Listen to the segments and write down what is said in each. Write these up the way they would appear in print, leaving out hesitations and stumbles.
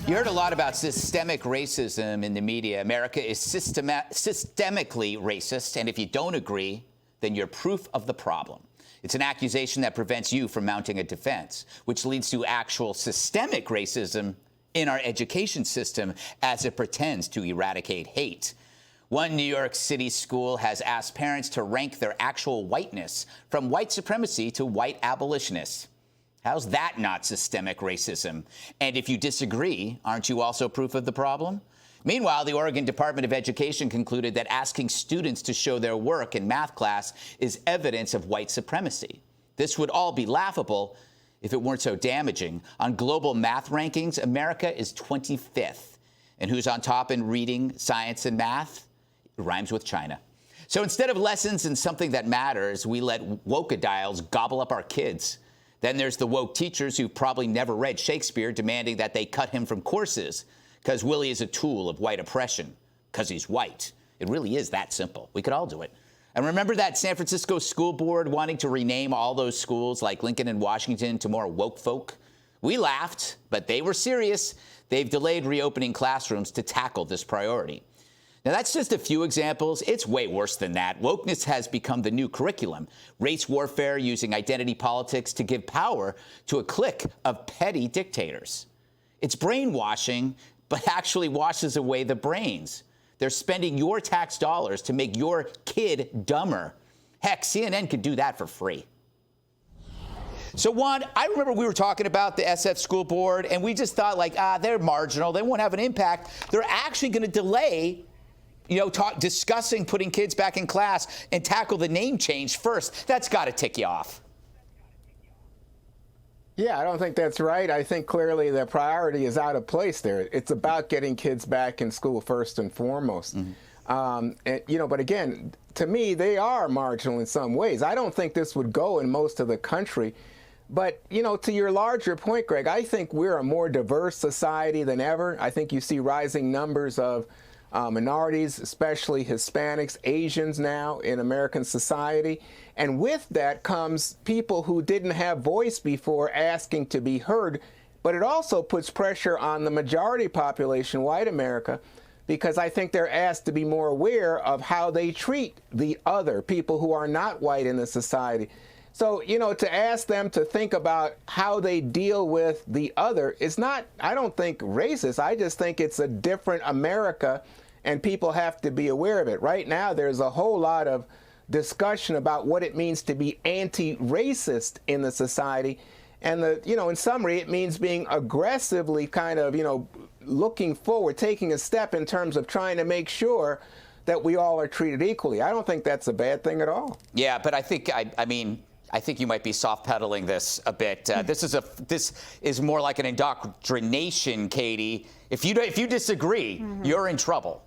You heard a lot about systemic racism in the media. America is systemically racist, and if you don't agree, then you're proof of the problem. It's an accusation that prevents you from mounting a defense, which leads to actual systemic racism in our education system as it pretends to eradicate hate. One New York City school has asked parents to rank their actual whiteness from white supremacy to white abolitionists. How's that not systemic racism? And if you disagree, aren't you also proof of the problem? Meanwhile, the Oregon Department of Education concluded that asking students to show their work in math class is evidence of white supremacy. This would all be laughable if it weren't so damaging. On global math rankings, America is 25th. And who's on top in reading, science, and math? It rhymes with China. So instead of lessons in something that matters, we let woke-a-dials gobble up our kids. Then there's the woke teachers who probably never read Shakespeare demanding that they cut him from courses because Willie is a tool of white oppression, because he's white. It really is that simple. We could all do it. And remember that San Francisco school board wanting to rename all those schools like Lincoln and Washington to more woke folk? We laughed, but they were serious. They've delayed reopening classrooms to tackle this priority. Now, that's just a few examples. It's way worse than that. Wokeness has become the new curriculum. Race warfare using identity politics to give power to a clique of petty dictators. It's brainwashing, but actually washes away the brains. They're spending your tax dollars to make your kid dumber. Heck, CNN could do that for free. So, Juan, I remember we were talking about the SF school board, and we just thought, like, they're marginal. They won't have an impact. They're actually going to delay discussing putting kids back in class and tackle the name change first. That's got to tick you off. Yeah, I don't think that's right. I think clearly the priority is out of place there. It's about getting kids back in school first and foremost. Mm-hmm. But again, to me, they are marginal in some ways. I don't think this would go in most of the country. But, to your larger point, Greg, I think we're a more diverse society than ever. I think you see rising numbers of minorities, especially Hispanics, Asians now in American society. And with that comes people who didn't have voice before asking to be heard. But it also puts pressure on the majority population, white America, because I think they're asked to be more aware of how they treat the other people who are not white in the society. So, to ask them to think about how they deal with the other is not, I don't think, racist. I just think it's a different America, and people have to be aware of it. Right now, there's a whole lot of discussion about what it means to be anti-racist in the society. And, in summary, it means being aggressively kind of, looking forward, taking a step in terms of trying to make sure that we all are treated equally. I don't think that's a bad thing at all. Yeah, but I think, I think you might be soft-pedaling this a bit. This is more like an indoctrination, Katie. If you disagree, you're in trouble.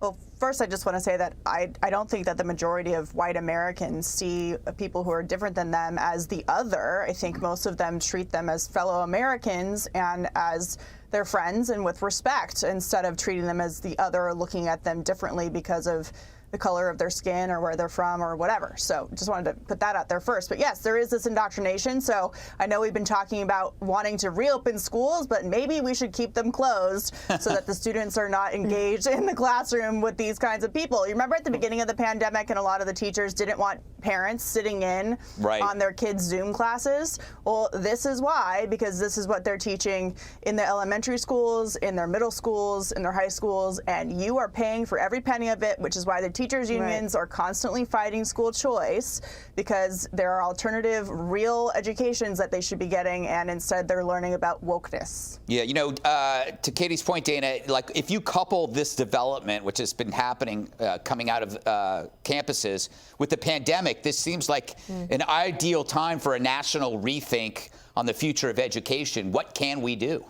Well, first, I just want to say that I don't think that the majority of white Americans see people who are different than them as the other. I think most of them treat them as fellow Americans and as their friends and with respect, instead of treating them as the other or looking at them differently because of the color of their skin or where they're from or whatever. So just wanted to put that out there first. But yes, there is this indoctrination. So I know we've been talking about wanting to reopen schools, but maybe we should keep them closed so that the students are not engaged in the classroom with these kinds of people. You remember at the beginning of the pandemic, and a lot of the teachers didn't want parents sitting in on their kids' Zoom classes? Well, this is why, because this is what they're teaching in the elementary schools, in their middle schools, in their high schools, and you are paying for every penny of it, which is why the teachers unions are constantly fighting school choice, because there are alternative real educations that they should be getting, and instead they're learning about wokeness. Yeah, to Katie's point, Dana, like if you couple this development, which has been happening coming out of campuses with the pandemic, this seems like an ideal time for a national rethink on the future of education. What can we do?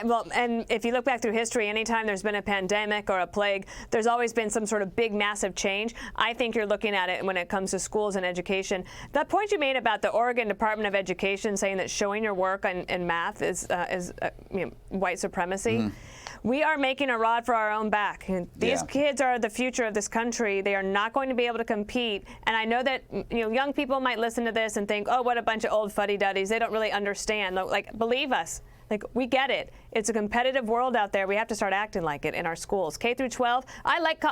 Well, and if you look back through history, anytime there's been a pandemic or a plague, there's always been some sort of big, massive change. I think you're looking at it when it comes to schools and education. That point you made about the Oregon Department of Education saying that showing your work in math is white supremacy. We are making a rod for our own back. These kids are the future of this country. They are not going to be able to compete. And I know that young people might listen to this and think, oh, what a bunch of old fuddy-duddies. They don't really understand. Like, believe us. Like, we get it. It's a competitive world out there. We have to start acting like it in our schools. K through 12, I like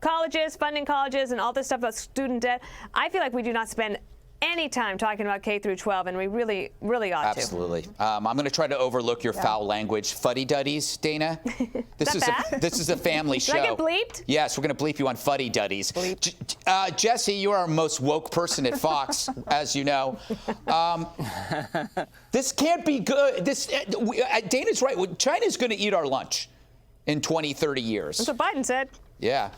colleges, funding colleges, and all this stuff about student debt. I feel like we do not spend any time talking about K through 12, and we really, really ought to. Absolutely. I'm going to try to overlook your foul language. Fuddy-duddies, Dana. This is a family show. Did I get bleeped? Yes, we're going to bleep you on fuddy-duddies. Jesse, you're our most woke person at Fox, as you know. This can't be good. Dana's right. China's going to eat our lunch in 20, 30 years. That's what Biden said. Yeah.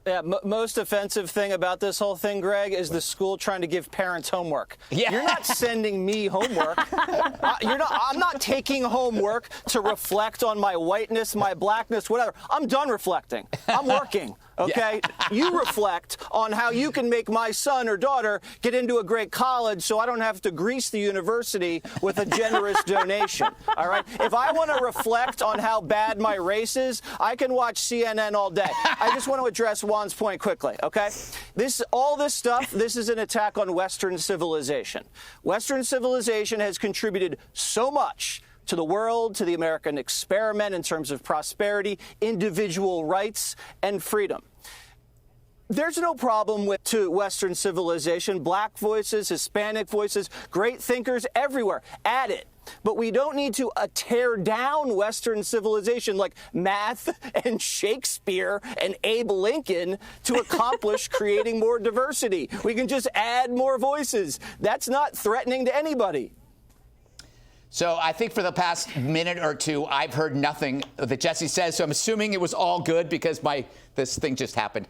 Yeah, most offensive thing about this whole thing, Greg, is the school trying to give parents homework. Yeah. You're not sending me homework. I'm not taking homework to reflect on my whiteness, my blackness, whatever. I'm done reflecting. I'm working. Okay? Yeah. You reflect on how you can make my son or daughter get into a great college so I don't have to grease the university with a generous donation. All right? If I want to reflect on how bad my race is, I can watch CNN all day. I just want to address Juan's point quickly, okay? All this stuff, this is an attack on Western civilization. Western civilization has contributed so much to the world, to the American experiment in terms of prosperity, individual rights, and freedom. There's no problem to Western civilization. Black voices, Hispanic voices, great thinkers everywhere. Add it. But we don't need to tear down Western civilization like math and Shakespeare and Abe Lincoln to accomplish creating more diversity. We can just add more voices. That's not threatening to anybody. So I think for the past minute or two, I've heard nothing that Jesse says. So I'm assuming it was all good because this thing just happened.